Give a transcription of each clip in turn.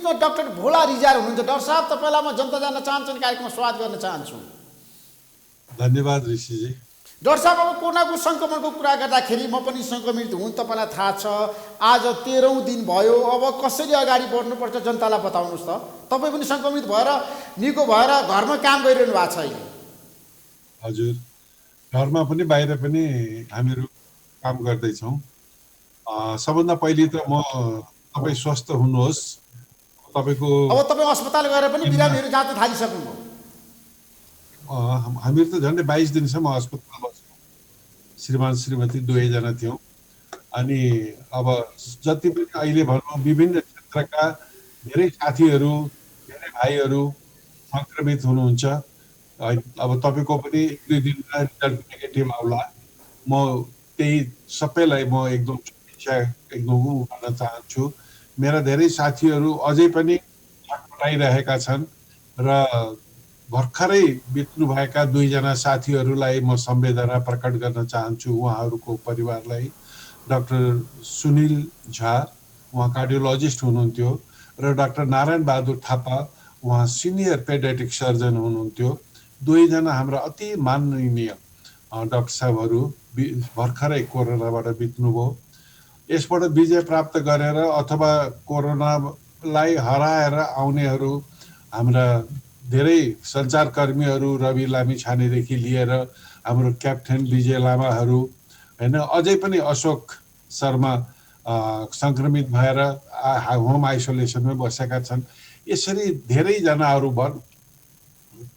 बिचमा डाक्टर भोला रिजाल हुनुहुन्छ। डाक्टर साहब, तपाईँलाई म जनता जान्न चाहन्छु कार्यक्रममा स्वागत गर्न चाहन्छु। धन्यवाद ऋषिजी। डाक्टर साहब, अब कोरोनाको सङ्क्रमणको कुरा गर्दाखेरि म पनि सङ्क्रमित हुँ, तपाईँलाई थाहा छ। आज 13औं दिन भयो। अब कसरी अगाडि बढ्नुपर्छ जनतालाई बताउनुहोस् त। तपाईँ पनि सङ्क्रमित भएर निको भएर घरमा काम गरिरहनु भएको छ अहिले। हजुर, घरमा पनि बाहिर पनि हामीहरू काम गर्दैछौँ। सबभन्दा पहिले त म तपाईँ स्वस्थ हुनुहोस्। तपाईँको अब तपाईँ अस्पताल गएर पनि बिरामीहरू जाँच थालिसक्नुभयो। हामीहरू त झन्डै 22 दिनसम्म अस्पताल बस्यौँ। श्रीमान श्रीमती दुवैजना थियौँ। अनि अब जति पनि अहिले भनौँ विभिन्न क्षेत्रका धेरै साथीहरू, धेरै भाइहरू सङ्क्रमित हुनुहुन्छ। अब तपाईँको पनि 1-2 दिनमा रिजल्ट नेगेटिभ आउला। म त्यही सबैलाई म एकदम शुभेच्छा गर्न चाहन्छु। मेरा धेरै साथीहरू अझै पनि छटपटाइरहेका छन् र भर्खरै बित्नुभएका 2 जना साथीहरूलाई म संवेदना प्रकट गर्न चाहन्छु। उहाँहरूको परिवारलाई। डाक्टर सुनिल झा, उहाँ कार्डियोलोजिस्ट हुनुहुन्थ्यो, र डाक्टर नारायण बहादुर थापा, उहाँ सिनियर पेडियाट्रिक सर्जन हुनुहुन्थ्यो। 2 जना हाम्रा अति माननीय डाक्टर साहबहरू भर्खरै कोरोनाबाट बित्नुभयो। यसबाट विजय प्राप्त गरेर अथवा कोरोनालाई हराएर आउनेहरू हाम्रा धेरै सञ्चारकर्मीहरू, रवि लामिछानेदेखि लिएर हाम्रो क्याप्टेन विजय लामाहरू, होइन, अझै पनि अशोक शर्मा सङ्क्रमित भएर होम आइसोलेसनमै बसेका छन्। यसरी धेरैजनाहरू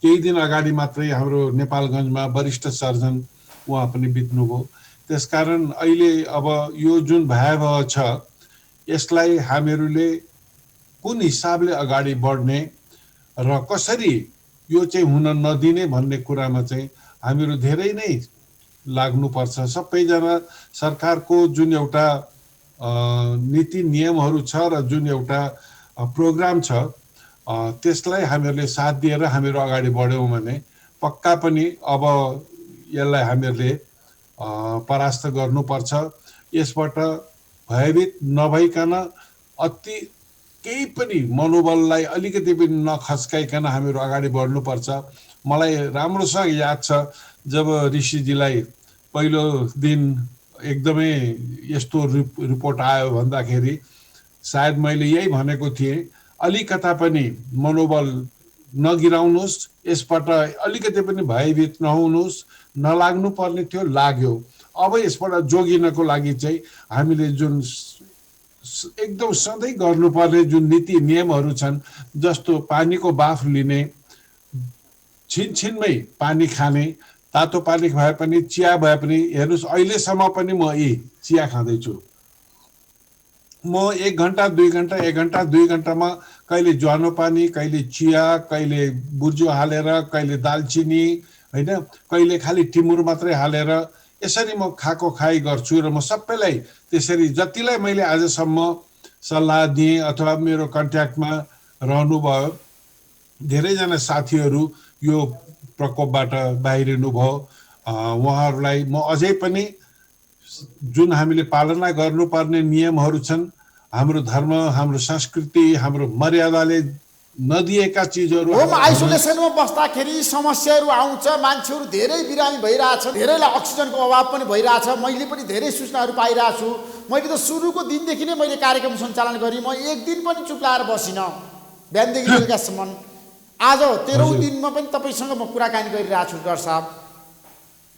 केही दिन अगाडि मात्रै हाम्रो नेपालगञ्जमा वरिष्ठ सर्जन उहाँ पनि बित्नुभयो। त्यसकारण अहिले अब यो जुन भयावह छ, यसलाई हामीहरूले कुन हिसाबले अगाडि बढ्ने र कसरी यो चाहिँ हुन नदिने भन्ने कुरामा चाहिँ हामीहरू धेरै नै लाग्नुपर्छ। सबैजना सरकारको जुन एउटा नीति नियमहरू छ र जुन एउटा प्रोग्राम छ, त्यसलाई हामीहरूले साथ दिएर हामीहरू अगाडि बढ्यौँ भने पक्का पनि अब यसलाई हामीहरूले परास्त गर्नुपर्छ। यसबाट भयभीत नभइकन अति केही पनि मनोबललाई अलिकति पनि नखस्काइकन हामीहरू अगाडि बढ्नुपर्छ। मलाई राम्रोसँग याद छ जब ऋषिजीलाई पहिलो दिन एकदमै यस्तो रिपोर्ट आयो भन्दाखेरि सायद मैले यही भनेको थिएँ, अलिकता पनि मनोबल नगिराउनुहोस्, यसबाट अलिकति पनि भयभीत नहुनुहोस्, नलाग्नु पर्ने थियो, लाग्यो। अब यसबाट जोगिनको लागि चाहिँ हामीले जुन एकदम सधैँ गर्नुपर्ने जुन नीति नियमहरू छन्, जस्तो पानीको बाफ लिने, छिनछिनमै पानी खाने, तातो पानी भए पनि चिया भए पनि, हेर्नुहोस् अहिलेसम्म पनि म चिया खाँदैछु। म 1 घन्टा 2 घन्टा 1 घन्टा 2 घन्टामा कहिले ज्वानो पानी, कहिले चिया, कहिले बुर्जो हालेर, कहिले दालचिनी, होइन, कहिले खालि टिमुर मात्रै हालेर यसरी म खाएको खाइ गर्छु। र म सबैलाई त्यसरी जतिलाई मैले आजसम्म सल्लाह दिएँ अथवा मेरो कन्ट्याक्टमा रहनुभयो धेरैजना साथीहरू यो प्रकोपबाट बाहिरिनु भयो। उहाँहरूलाई म अझै पनि जुन हामीले पालना गर्नुपर्ने नियमहरू छन्, हाम्रो धर्म, हाम्रो संस्कृति, हाम्रो मर्यादाले नदिएका चिजहरू, होम आइसोलेसनमा बस्दाखेरि समस्याहरू आउँछ। मान्छेहरू धेरै बिरामी भइरहेछ, धेरैलाई अक्सिजनको अभाव पनि भइरहेछ। मैले पनि धेरै सूचनाहरू पाइरहेको छु। मैले त सुरुको दिनदेखि नै मैले कार्यक्रम सञ्चालन गरेँ। म एक दिन पनि चुप लाएर बसिनँ, बिहानदेखि बेलुकासम्म। आज 13औं दिनमा पनि तपाईँसँग म कुराकानी गरिरहेको छु। डाक्टर साहब,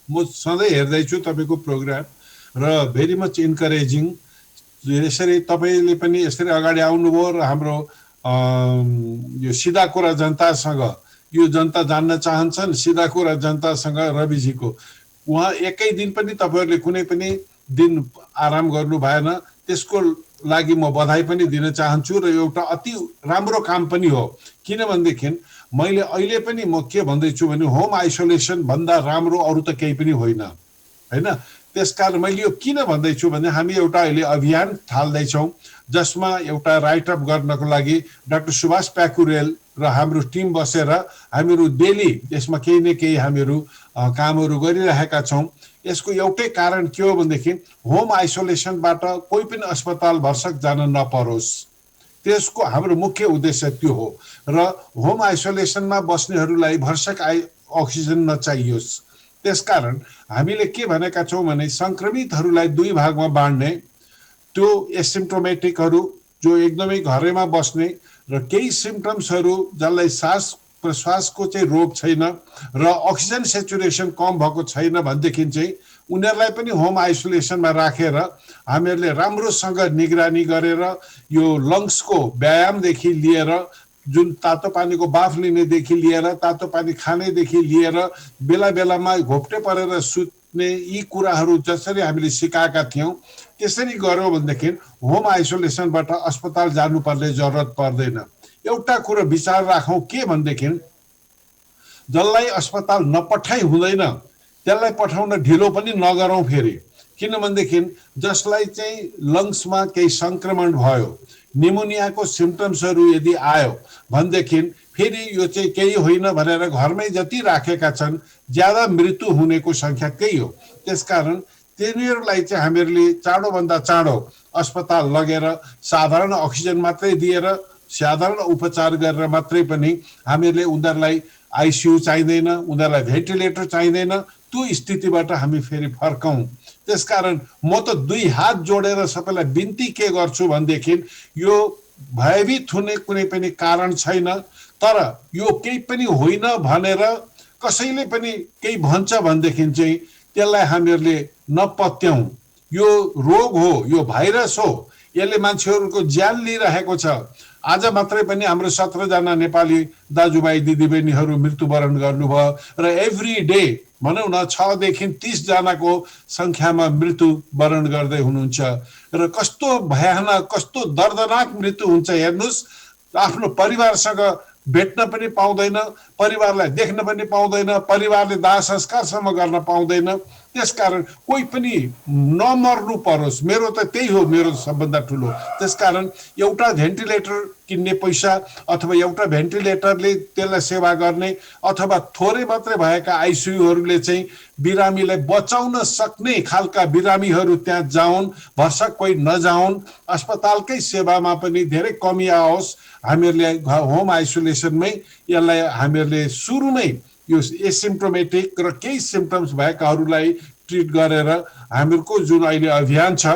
म सधैँ हेर्दैछु तपाईँको प्रोग्राम र भेरी मच इन्करेजिङ। यसरी तपाईँले पनि यसरी अगाडि आउनुभयो र हाम्रो यो सिधा कुरा जनतासँग, यो जनता जान्न चाहन्छन् सिधा कुरा जनतासँग रविजीको, उहाँ एकै दिन पनि तपाईँहरूले कुनै पनि दिन आराम गर्नु भएन। त्यसको लागि म बधाई पनि दिन चाहन्छु र एउटा अति राम्रो काम पनि हो। किनभनेदेखि मैले अहिले पनि म के भन्दैछु भने होम आइसोलेसन भन्दा राम्रो अरू त केही पनि होइन, होइन। त्यसकारण मैले यो किन भन्दैछु भने हामी एउटा अहिले अभियान थाल्दैछौँ जसमा एउटा राइटअप गर्नको लागि डाक्टर सुभाष प्याकुरेल र हाम्रो टिम बसेर हामीहरू डेली यसमा केही न केही हामीहरू कामहरू गरिरहेका छौँ। यसको एउटै कारण के हो भनेदेखि होम आइसोलेसनबाट कोही पनि अस्पताल भर्सक जान नपरोस्। त्यसको हाम्रो मुख्य उद्देश्य त्यो हो र होम आइसोलेसनमा बस्नेहरूलाई भरसक अक्सिजन नचाहियोस्। त्यसकारण हामीले के भनेका छौँ भने संक्रमितहरूलाई दुई भागमा बाँड्ने, त्यो एसिम्प्टोमेटिकहरू जो एकदमै घरैमा बस्ने र केही सिम्पटम्सहरू जसलाई सास प्रश्वासको चाहिँ रोग छैन र अक्सिजन सेचुरेसन कम भएको छैन भनेदेखि चाहिँ उनीहरूलाई पनि होम आइसोलेसनमा राखेर हामीहरूले राम्रोसँग निगरानी गरेर यो लङ्सको व्यायामदेखि लिएर जुन तातो पानीको बाफ लिनेदेखि लिएर तातो पानी खानेदेखि लिएर बेला बेलामा घोप्टे परेर सुत्ने यी कुराहरू जसरी हामीले सिकाएका थियौँ त्यसरी गर्यो भनेदेखि होम आइसोलेसनबाट अस्पताल जानुपर्ने जरुरत पर्दैन। एउटा कुरो विचार राखौँ के भनेदेखि जसलाई अस्पताल नपठाइ हुँदैन त्यसलाई पठाउन ढिलो पनि नगरौँ फेरि, किनभनेदेखि जसलाई चाहिँ लङ्समा केही सङ्क्रमण भयो, निमोनियाको सिम्पटम्सहरू यदि आयो भनेदेखि फेरि यो चाहिँ केही होइन भनेर घरमै जति राखेका छन् ज्यादा मृत्यु हुनेको सङ्ख्या त्यही हो। त्यसकारण तिनीहरूलाई चाहिँ हामीहरूले चाँडोभन्दा चाँडो अस्पताल लगेर साधारण अक्सिजन मात्रै दिएर साधारण उपचार गरेर मात्रै पनि हामीहरूले उनीहरूलाई आइसियु चाहिँदैन, उनीहरूलाई भेन्टिलेटर चाहिँदैन, त्यो स्थितिबाट हामी फेरि फर्कौँ। त्यसकारण म त दुई हात जोडेर सबैलाई बिन्ती के गर्छु भनेदेखि यो भयभीत हुने कुनै पनि कारण छैन, तर यो केही पनि होइन भनेर कसैले पनि केही भन्छ भनेदेखि चाहिँ त्यसलाई हामीहरूले नपत्याउँ। यो रोग हो, यो भाइरस हो, यसले मान्छेहरूको ज्यान लिइरहेको छ। आज मात्रै पनि हाम्रो 17 जना नेपाली दाजुभाइ दिदीबहिनीहरू मृत्युवरण गर्नुभयो र एभ्री डे भनौँ न 6 देखि 30 जनाको सङ्ख्यामा मृत्युवरण गर्दै हुनुहुन्छ र कस्तो भयानक कस्तो दर्दनाक मृत्यु हुन्छ हेर्नुहोस्। आफ्नो परिवारसँग भेट्न पनि पाउँदैन, परिवारलाई देख्न पनि पाउँदैन, परिवारले दाह संस्कारसम्म गर्न पाउँदैन। त्यसकारण कोही पनि नमर्नु परोस्, मेरो त त्यही हो मेरो सबभन्दा ठुलो। त्यसकारण एउटा भेन्टिलेटर किन्ने पैसा अथवा एउटा भेन्टिलेटरले त्यसलाई सेवा गर्ने अथवा थोरै मात्रै भएका आइसियुहरूले चाहिँ बिरामीलाई बचाउन सक्ने खालका बिरामीहरू त्यहाँ जाउन्, भरसक कोही नजाउन्, अस्पतालकै सेवामा पनि धेरै कमी आओस्। हामीहरूले होम आइसोलेसनमै यसलाई हामीहरूले सुरुमै यो एसिम्प्टोमेटिक र केही सिम्पटम्स भएकाहरूलाई ट्रिट गरेर हामीहरूको जुन अहिले अभियान छ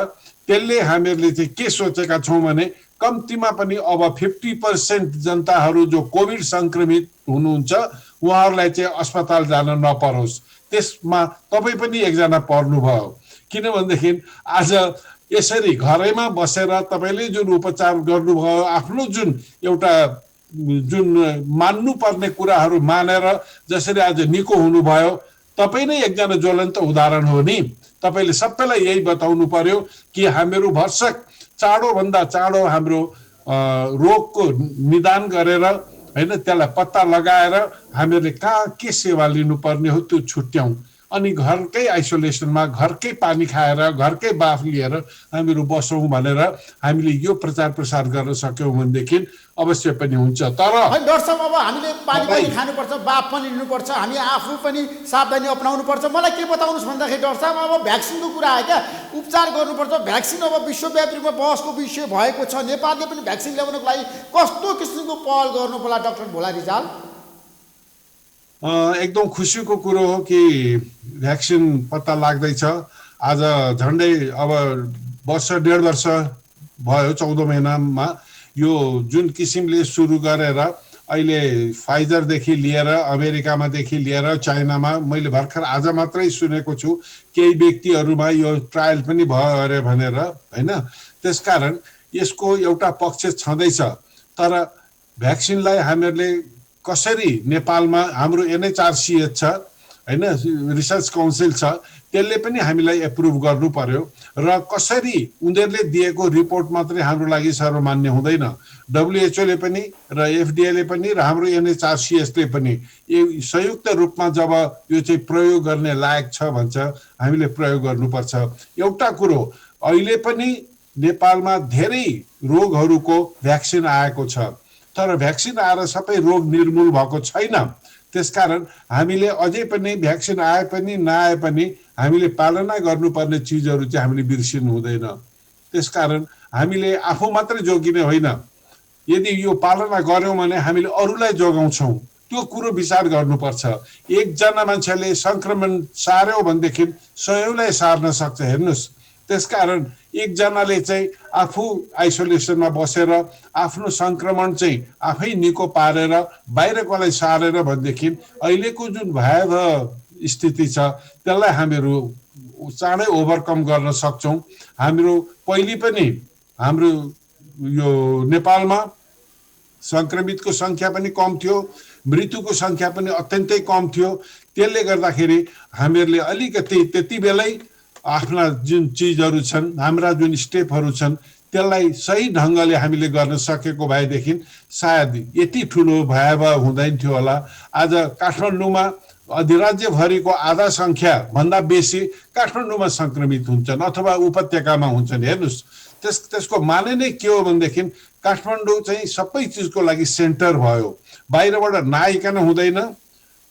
त्यसले हामीहरूले चाहिँ के सोचेका छौँ भने कम्तीमा पनि अब 50% जनताहरू जो कोभिड सङ्क्रमित हुनुहुन्छ उहाँहरूलाई चाहिँ अस्पताल जान नपरोस्। त्यसमा तपाईँ पनि एकजना पर्नुभयो, किनभनेदेखि आज यसरी घरैमा बसेर तपाईँले जुन उपचार गर्नुभयो, आफ्नो जुन एउटा जुन मान्नुपर्ने कुराहरू मानेर जसरी आज निको हुनुभयो, तपाईँ नै एकजना ज्वलन्त उदाहरण हो नि। तपाईँले सबैलाई यही बताउनु पर्यो कि हामीहरू भरसक चाँडोभन्दा चाँडो हाम्रो रोगको निदान गरेर होइन त्यसलाई पत्ता लगाएर हामीहरूले कहाँ के सेवा लिनुपर्ने हो त्यो छुट्याउँ अनि घरकै आइसोलेसनमा घरकै पानी खाएर घरकै बाफ लिएर हामीहरू बसौँ भनेर हामीले यो प्रचार प्रसार गर्न सक्यौँ भनेदेखि अवश्य पनि हुन्छ। तर डाक्टर साहब अब हामीले पानी पनि खानुपर्छ, बाफ पनि लिनुपर्छ, हामी आफू पनि सावधानी अपनाउनु पर्छ। मलाई के बताउनुहोस् भन्दाखेरि डाक्टर साहब अब भ्याक्सिनको कुरा आयो क्या, उपचार गर्नुपर्छ। भ्याक्सिन अब विश्वव्यापी रूपमा बहसको विषय भएको छ। नेपालले पनि भ्याक्सिन ल्याउनको लागि कस्तो किसिमको पहल गर्नु पर्ला डाक्टर भोला रिजाल? एकदम खुसीको कुरो हो कि भ्याक्सिन पत्ता लाग्दैछ। आज झन्डै अब वर्ष 1.5 वर्ष भयो, 14 महिनामा यो जुन किसिमले सुरु गरेर अहिले फाइजरदेखि लिएर अमेरिकामादेखि लिएर चाइनामा मैले भर्खर आज मात्रै सुनेको छु केही व्यक्तिहरूमा यो ट्रायल पनि भयो अरे भनेर हैन। त्यसकारण यसको एउटा पक्ष छँदैछ, तर भ्याक्सिनलाई हामीहरूले कसरी नेपालमा हाम्रो NHRCH छ हैन, रिसर्च काउन्सिल छ, त्यसले पनि हामीलाई एप्रुभ गर्नु पर्यो र कसरी उनीहरूले दिएको रिपोर्ट मात्रै हाम्रो लागि सर्वमान्य हुँदैन। WHO ले पनि र FDA ले पनि र हाम्रो NHRCH ले पनि संयुक्त रूपमा जब यो चाहिँ प्रयोग गर्ने लायक छ भन्छ हामीले प्रयोग गर्नुपर्छ। एउटा कुरो अहिले पनि नेपालमा धेरै रोगहरूको भ्याक्सिन आएको छ, तर भ्याक्सिन आएर सबै रोग निर्मूल भएको छैन। त्यसकारण हामीले अझै पनि भ्याक्सिन आए पनि नआए पनि हामीले पालना गर्नुपर्ने चिजहरू चाहिँ हामीले बिर्सिनु हुँदैन। त्यसकारण हामीले आफू मात्रै जोगिने होइन, यदि यो पालना गर्यौं भने हामीले अरूलाई जोगाउँछौँ, त्यो कुरो विचार गर्नुपर्छ। एकजना मान्छेले संक्रमण सार्यो भनेदेखि 100लाई सार्न सक्छ। हेर्नुहोस्, त्यसकारण एकजनाले चाहिँ आफू आइसोलेसनमा बसेर आफ्नो संक्रमण चाहिँ आफै निको पारेर बाहिरकोलाई सारेर भनेदेखि अहिलेको जुन भयावह स्थिति छ त्यसलाई हामीहरू चाँडै ओभरकम गर्न सक्छौँ। हाम्रो पहिले पनि हाम्रो यो नेपालमा संक्रमितको संख्या पनि कम थियो, मृत्युको संख्या पनि अत्यन्तै कम थियो। त्यसले गर्दाखेरि हामीहरूले अलिकति त्यति बेलै आफ्ना जुन चिजहरू छन्, हाम्रा जुन स्टेपहरू छन् त्यसलाई सही ढङ्गले हामीले गर्न सकेको भएदेखि सायद यति ठुलो भयावह हुँदैन थियो होला। आज काठमाडौँमा अधिराज्यभरिको आधा संख्या भन्दा बेसी काठमाडौँमा संक्रमित हुन्छन् अथवा उपत्यकामा हुन्छन्। हेर्नुहोस्, त्यसको माने नै के हो भनेदेखि काठमाडौँ चाहिँ सबै चिजको लागि सेन्टर भयो। बाहिरबाट नआइकन हुँदैन,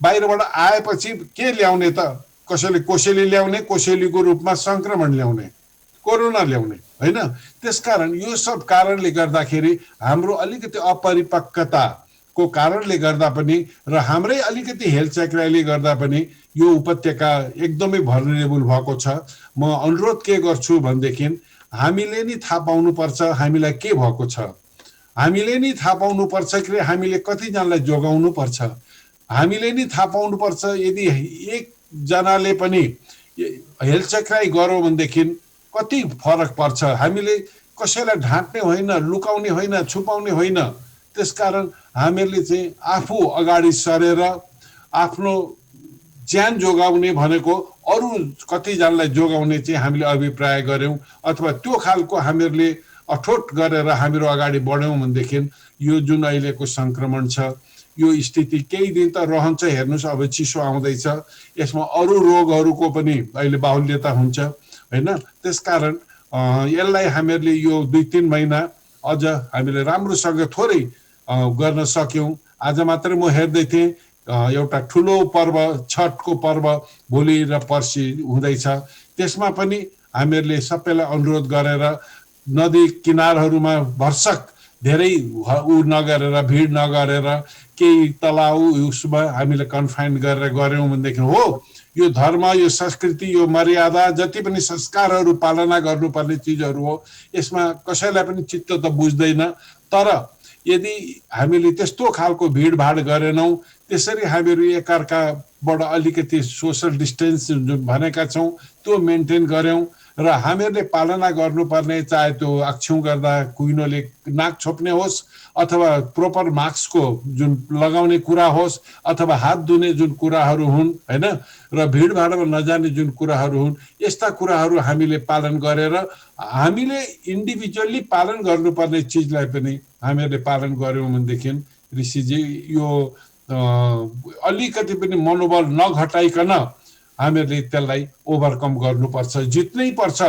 बाहिरबाट आएपछि के ल्याउने त? कसैले कोसेली ल्याउने, कोसेलीको रूपमा संक्रमण ल्याउने, कोरोना ल्याउने, होइन? त्यसकारण यो सब कारणले गर्दाखेरि हाम्रो अलिकति अपरिपक्वताको कारणले गर्दा पनि र हाम्रै अलिकति हेलचक्राइले गर्दा पनि यो उपत्यका एकदमै भल्नरेबल भएको छ। म अनुरोध के गर्छु भनेदेखि हामीले नि थाहा पाउनुपर्छ हामीलाई के भएको छ। हामीले नि थाहा पाउनुपर्छ कि हामीले कतिजनालाई जोगाउनु पर्छ। हामीले नि थाहा पाउनुपर्छ यदि एकजनाले पनि हेलचक्राइ गर्यो भनेदेखि कति फरक पर्छ। हामीले कसैलाई ढाँट्ने होइन, लुकाउने होइन, छुपाउने होइन। त्यसकारण हामीहरूले चाहिँ आफू अगाडि सरेर आफ्नो ज्यान जोगाउने भनेको अरू कतिजनालाई जोगाउने चाहिँ हामीले अभिप्राय गऱ्यौँ अथवा त्यो खालको हामीहरूले अठोट गरेर हामीहरू अगाडि बढ्यौँ भनेदेखि यो जुन अहिलेको संक्रमण छ यो स्थिति केही दिन त रहन्छ। हेर्नुहोस्, अब चिसो आउँदैछ, यसमा अरू रोगहरूको पनि अहिले बाहुल्यता हुन्छ, होइन? त्यसकारण यसलाई हामीहरूले यो 2-3 महिना अझ हामीले राम्रोसँग थोरै गर्न सक्यौँ। आज मात्रै म हेर्दै थिएँ एउटा ठुलो पर्व छठको पर्व भोलि र पर्सि हुँदैछ। त्यसमा पनि हामीहरूले सबैलाई अनुरोध गरेर नदी किनारहरूमा भरसक धेरै उ नगरेर भिड नगरेर केही तलाउ उसमा हामीले कन्फाइन गरेर गऱ्यौँ भनेदेखि हो यो धर्म, यो संस्कृति, यो मर्यादा, जति पनि संस्कारहरू पालना गर्नुपर्ने चिजहरू हो, यसमा कसैलाई पनि चित्त त बुझ्दैन। तर यदि हामीले त्यस्तो खालको भिडभाड गरेनौँ, त्यसरी हामीहरू एकअर्काबाट अलिकति सोसल डिस्टेन्स जुन भनेका छौँ त्यो मेन्टेन गऱ्यौँ र हामीहरूले पालना गर्नुपर्ने चाहे त्यो आछ्युँ गर्दा कुइनोले नाक छोप्ने होस् अथवा प्रोपर मास्कको जुन लगाउने कुरा होस् अथवा हात धुने जुन कुराहरू हुन्, होइन, र भिडभाडमा नजाने जुन कुराहरू हुन्, यस्ता कुराहरू हामीले पालन गरेर हामीले इन्डिभिजुअली पालन गर्नुपर्ने चिजलाई पनि हामीहरूले पालन गऱ्यौँ भनेदेखि ऋषिजी यो अलिकति पनि मनोबल नघटाइकन हामीहरूले त्यसलाई ओभरकम गर्नुपर्छ, जित्नै पर्छ।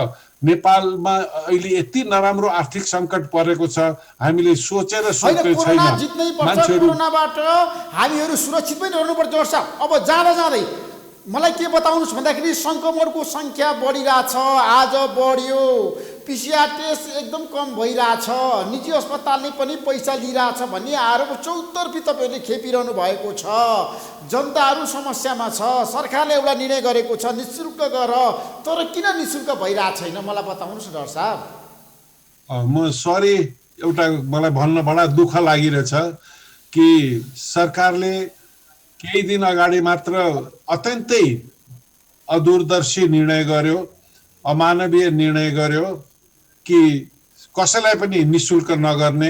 नेपालमा अहिले यति नराम्रो आर्थिक सङ्कट परेको छ, हामीले सोचेर सोचेको छैन। जित्नै पर्छ, कोरोनाबाट हामीहरू सुरक्षित पनि रहनुपर्छ। अब जाँदै मलाई के बताउनुहोस् भन्दाखेरि सङ्क्रमणको सङ्ख्या बढिरहेछ, आज बढ्यो, पिसिआर टेस्ट एकदम कम भइरहेछ, निजी अस्पतालले पनि पैसा लिइरहेछ भन्ने आरोप चौतर्फी तपाईँहरूले खेपिरहनु भएको छ। जनताहरू समस्यामा छ, सरकारले एउटा निर्णय गरेको छ निःशुल्क गर, तर किन निःशुल्क भइरहेको छैन मलाई बताउनुहोस् न डाक्टर साहब। म सरी, एउटा मलाई भन्न बडा दुःख लागिरहेछ कि सरकारले केही दिन अगाडि मात्र अत्यन्तै अदूरदर्शी निर्णय गर्यो, अमानवीय निर्णय गर्यो कि कसैलाई पनि निःशुल्क नगर्ने,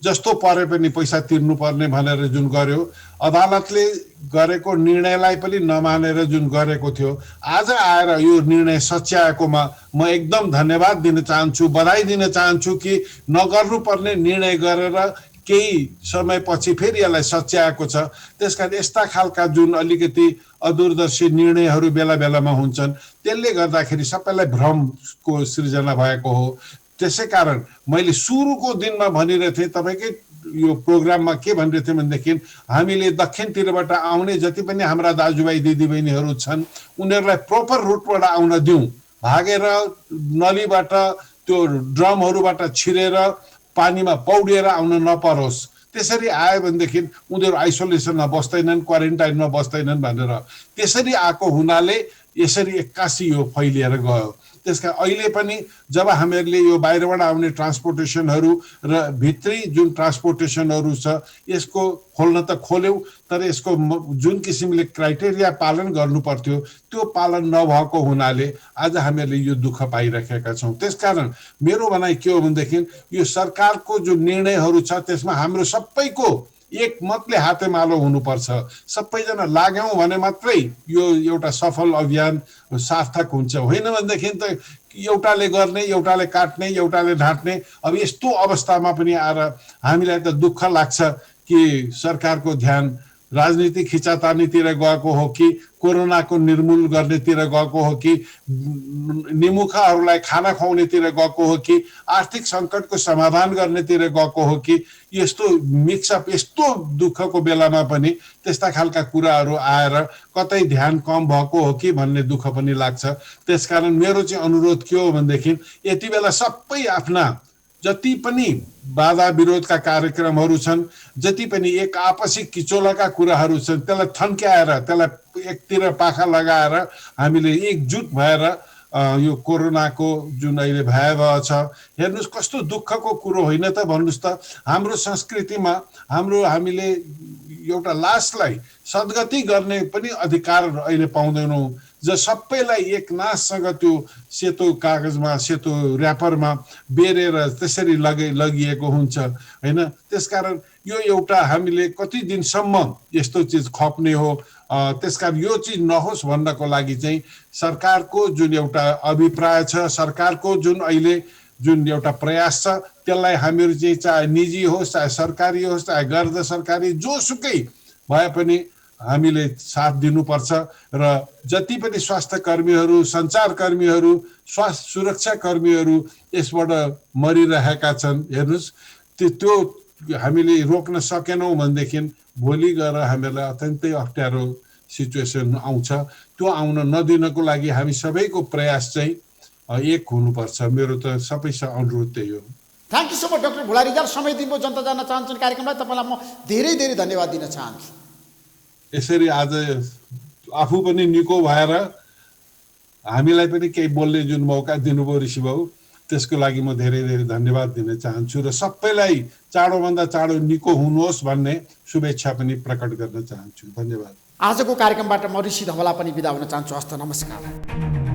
जस्तो परे पनि पैसा तिर्नुपर्ने भनेर जुन गर्यो, अदालतले गरेको निर्णयलाई पनि नमानेर जुन गरेको थियो, आज आएर यो निर्णय सच्याएकोमा म एकदम धन्यवाद दिन चाहन्छु, बधाई दिन चाहन्छु कि नगर्नुपर्ने निर्णय गरेर केही समयपछि फेरि यसलाई सच्याएको छ। त्यसकारण यस्ता खालका जुन अलिकति अदूरदर्शी निर्णयहरू बेला बेलामा हुन्छन्, त्यसले गर्दाखेरि सबैलाई भ्रमको सृजना भएको हो। त्यसै कारण मैले सुरुको दिनमा भनिरहेको थिएँ, तपाईँकै यो प्रोग्राममा के भनिरहेको थिएँ भनेदेखि हामीले दक्षिणतिरबाट आउने जति पनि हाम्रा दाजुभाइ दिदीबहिनीहरू छन् उनीहरूलाई प्रपर रुटबाट आउन दिउँ, भागेर नलीबाट त्यो ड्रमहरूबाट छिरेर पानीमा पौडिएर आउन नपरोस्। त्यसरी आयो भनेदेखि उनीहरू आइसोलेसनमा बस्दैनन्, क्वारेन्टाइनमा बस्दैनन् भनेर त्यसरी आएको हुनाले यसरी 81 यो फैलिएर गयो। त्यसका अहिले पनि जब हामीहरूले यो बाहिरबाट आउने ट्रान्सपोर्टेसनहरू र भित्री जुन ट्रान्सपोर्टेसनहरू छ यसको खोल्न त खोल्यौँ, तर यसको जुन किसिमले क्राइटेरिया पालन गर्नु पर्थ्यो त्यो पालन नभएको हुनाले आज हामीहरूले यो दुःख पाइरहेका छौँ। त्यसकारण मेरो भनाइ के हो भनेदेखि यो सरकारको जुन निर्णयहरू छ त्यसमा हाम्रो सबैको एक मतले हातेमालो हुनुपर्छ। सबैजना लाग्यौँ भने मात्रै यो एउटा सफल अभियान सार्थक हुन्छ। होइन भनेदेखि त एउटाले गर्ने, एउटाले काट्ने, एउटाले ढाँट्ने। अब यस्तो अवस्थामा पनि आएर हामीलाई त दुःख लाग्छ कि सरकारको ध्यान राजनीतिक खिचातानीतिर गएको हो कि कोरोनाको निर्मूल गर्नेतिर गएको हो कि निमुखाहरूलाई खाना खुवाउनेतिर गएको हो कि आर्थिक सङ्कटको समाधान गर्नेतिर गएको हो कि यस्तो मिक्सअप यस्तो दुःखको बेलामा पनि त्यस्ता खालका कुराहरू आएर कतै ध्यान कम भएको हो कि भन्ने दुःख पनि लाग्छ। त्यसकारण मेरो चाहिँ अनुरोध के हो भनेदेखि यति बेला सबै आफ्ना जति पनि बाधा विरोधका कार्यक्रमहरू छन्, जति पनि एक आपसी किचोलाका कुराहरू छन् त्यसलाई थन्क्याएर त्यसलाई एकतिर पाखा लगाएर हामीले एकजुट भएर यो कोरोनाको जुन अहिले भयावह छ हेर्नुस् कस्तो दुःखको कुरो होइन त भन्नुस् त। हाम्रो संस्कृतिमा हामीले एउटा लासलाई सद्गति गर्ने पनि अधिकार अहिले पाउँदैनौँ। सबैलाई एक नाससँग त्यो सेतो कागजमा सेतो र्यापरमा बेरेर त्यसरी लगिएको हुन्छ होइन। त्यसकारण यो एउटा हामीले कति दिनसम्म यस्तो चिज खप्ने हो। त्यसकारण यो चिज नहोस् भन्नको लागि चाहिँ सरकारको जुन एउटा अभिप्राय छ, सरकारको जुन अहिले जुन एउटा प्रयास छ त्यसलाई हामीहरू चाहिँ चाहे निजी होस् चाहे सरकारी होस् चाहे गैर सरकारी जोसुकै भए पनि हामीले साथ दिनुपर्छ। र जति पनि स्वास्थ्य कर्मीहरू, सञ्चारकर्मीहरू, स्वास्थ्य सुरक्षा कर्मीहरू यसबाट मरिरहेका छन् हेर्नुहोस् त्यो हामीले रोक्न सकेनौँ भनेदेखि भोलि गएर हामीहरूलाई अत्यन्तै अप्ठ्यारो सिचुएसन आउँछ। त्यो आउन नदिनको लागि हामी सबैको प्रयास चाहिँ एक हुनुपर्छ। मेरो त सबैसँग अनुरोध त्यही हो। Thank you so much doctor Bhulari Rijal. समय दिनुभयो जनता जान्न चाहन्छन् कार्यक्रमलाई, तपाईँलाई म धेरै धेरै धन्यवाद दिन चाहन्छु। यसरी आज आफू पनि निको भएर हामीलाई पनि केही बोल्ने जुन मौका दिनुभयो ऋषिबाबु त्यसको लागि म धेरै धेरै धन्यवाद दिन चाहन्छु र सबैलाई चाँडोभन्दा चाँडो निको हुनुहोस् भन्ने शुभेच्छा पनि प्रकट गर्न चाहन्छु। धन्यवाद। आजको कार्यक्रमबाट म ऋषि धवला पनि बिदा हुन चाहन्छु। हस्त नमस्कार।